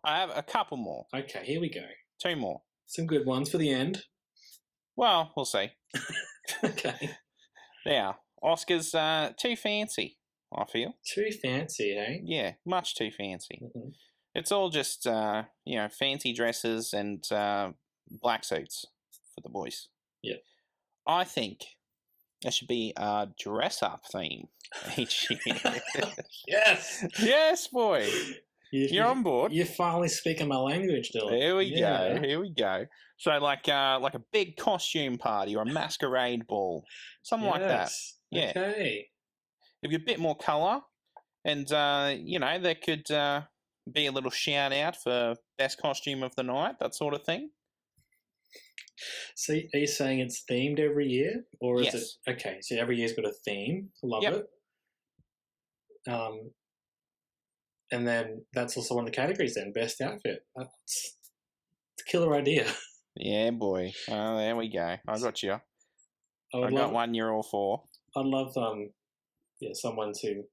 I have a couple more. Okay, here we go. 2 more. Some good ones for the end. Well, we'll see. Okay. Now, Oscars too fancy, I feel. Too fancy, eh? Yeah, much too fancy. Mm-hmm. It's all just, fancy dresses and black suits for the boys. Yeah. I think there should be a dress-up theme each year. Yes! Yes, boy! You're on board. You're finally speaking my language, Dylan. Here we go. So like a big costume party or a masquerade ball. Something like that. Yeah. Okay. Give you a bit more colour and, there could be a little shout out for best costume of the night, that sort of thing. So are you saying it's themed every year? Or is Yes. it... Okay, so every year's got a theme. Love it. And then that's also one of the categories then, best outfit. It's a killer idea. Yeah, boy. Oh, there we go. I got you. I got one you're all for. I'd love someone to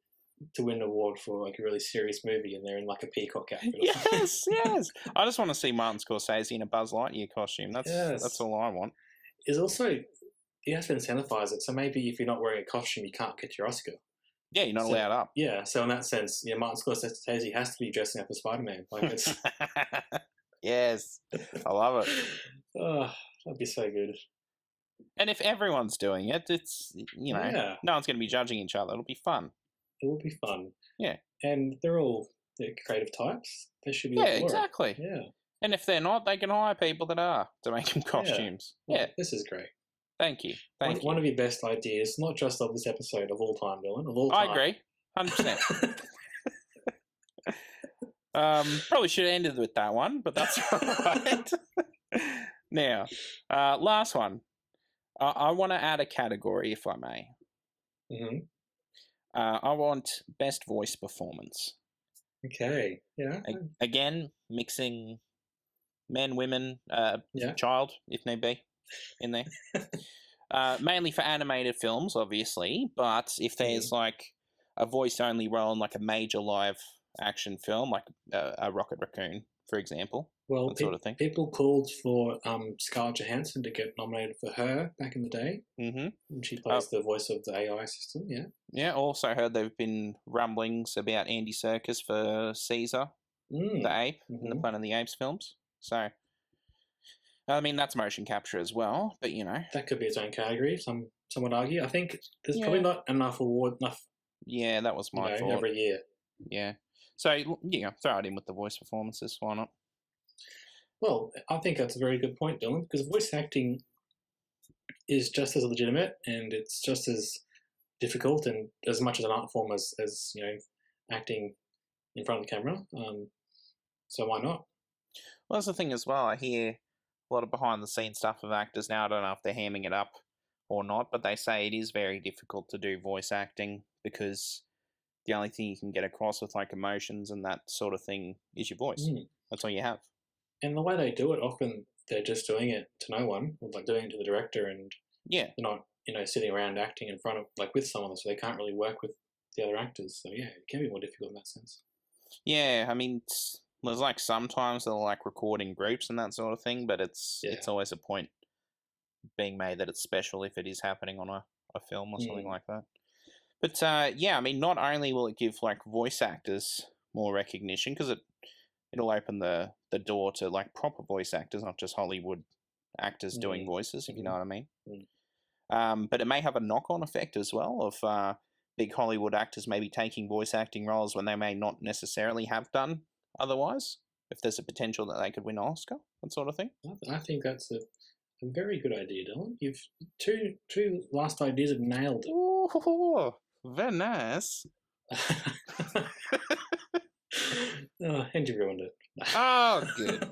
win an award for like a really serious movie and they're in like a peacock outfit. Yes. I just want to see Martin Scorsese in a Buzz Lightyear costume. That's all I want. Is also, you have to incentivise it. So maybe if you're not wearing a costume, you can't get your Oscar. Yeah, you're not allowed up. Yeah, so in that sense, Martin Scorsese has to be dressing up as Spider-Man. Like it's... Yes, I love it. Oh, that'd be so good. And if everyone's doing it, it's, no one's going to be judging each other. It'll be fun. It will be fun. Yeah. And they're all creative types. They should be. Yeah, exactly. Yeah. And if they're not, they can hire people that are to make them costumes. Yeah. Yeah. This is great. Thank you. One of your best ideas, not just of this episode, of all time, Dylan. Of all time. I agree. 100%. Probably should have ended with that one, but that's all right. Now, last one. I want to add a category, if I may. Mm-hmm. I want best voice performance. Okay. Yeah. Again, mixing men, women, child, if need be, in there. Mainly for animated films, obviously, but if there's like a voice-only role in like a major live action film, like a Rocket Raccoon, for example, that sort of thing. People called for Scarlett Johansson to get nominated for her back in the day. Mm-hmm. And she plays the voice of the AI system, yeah. Yeah, also heard there have been rumblings about Andy Serkis for Caesar, the ape, in the Planet of the Apes films. So, I mean, that's motion capture as well, but that could be its own category. Some would argue. I think there's probably not enough. Yeah, that was my thought. Every year. Yeah. So, throw it in with the voice performances. Why not? Well, I think that's a very good point, Dylan, because voice acting is just as legitimate and it's just as difficult and as much as an art form as acting in front of the camera. So why not? Well, that's the thing as well. I hear a lot of behind-the-scenes stuff of actors now. I don't know if they're hamming it up or not, but they say it is very difficult to do voice acting because the only thing you can get across with like emotions and that sort of thing is your voice. That's all you have. And the way they do it, often they're just doing it to no one, or like doing it to the director, and they're not, sitting around acting in front of, like, with someone, so they can't really work with the other actors. So yeah, it can be more difficult in that sense. Yeah, I mean, there's like sometimes they'll like record in groups and that sort of thing, but it's always a point being made that it's special if it is happening on a film or something like that. But I mean, not only will it give like voice actors more recognition, because it'll open the door to like proper voice actors, not just Hollywood actors doing voices, if you know what I mean. But it may have a knock-on effect as well of big Hollywood actors maybe taking voice acting roles when they may not necessarily have done otherwise, if there's a potential that they could win an Oscar, that sort of thing. I think that's a very good idea, Dylan. You've two last ideas have nailed it. Ooh, very nice. And you ruined it. Oh, good.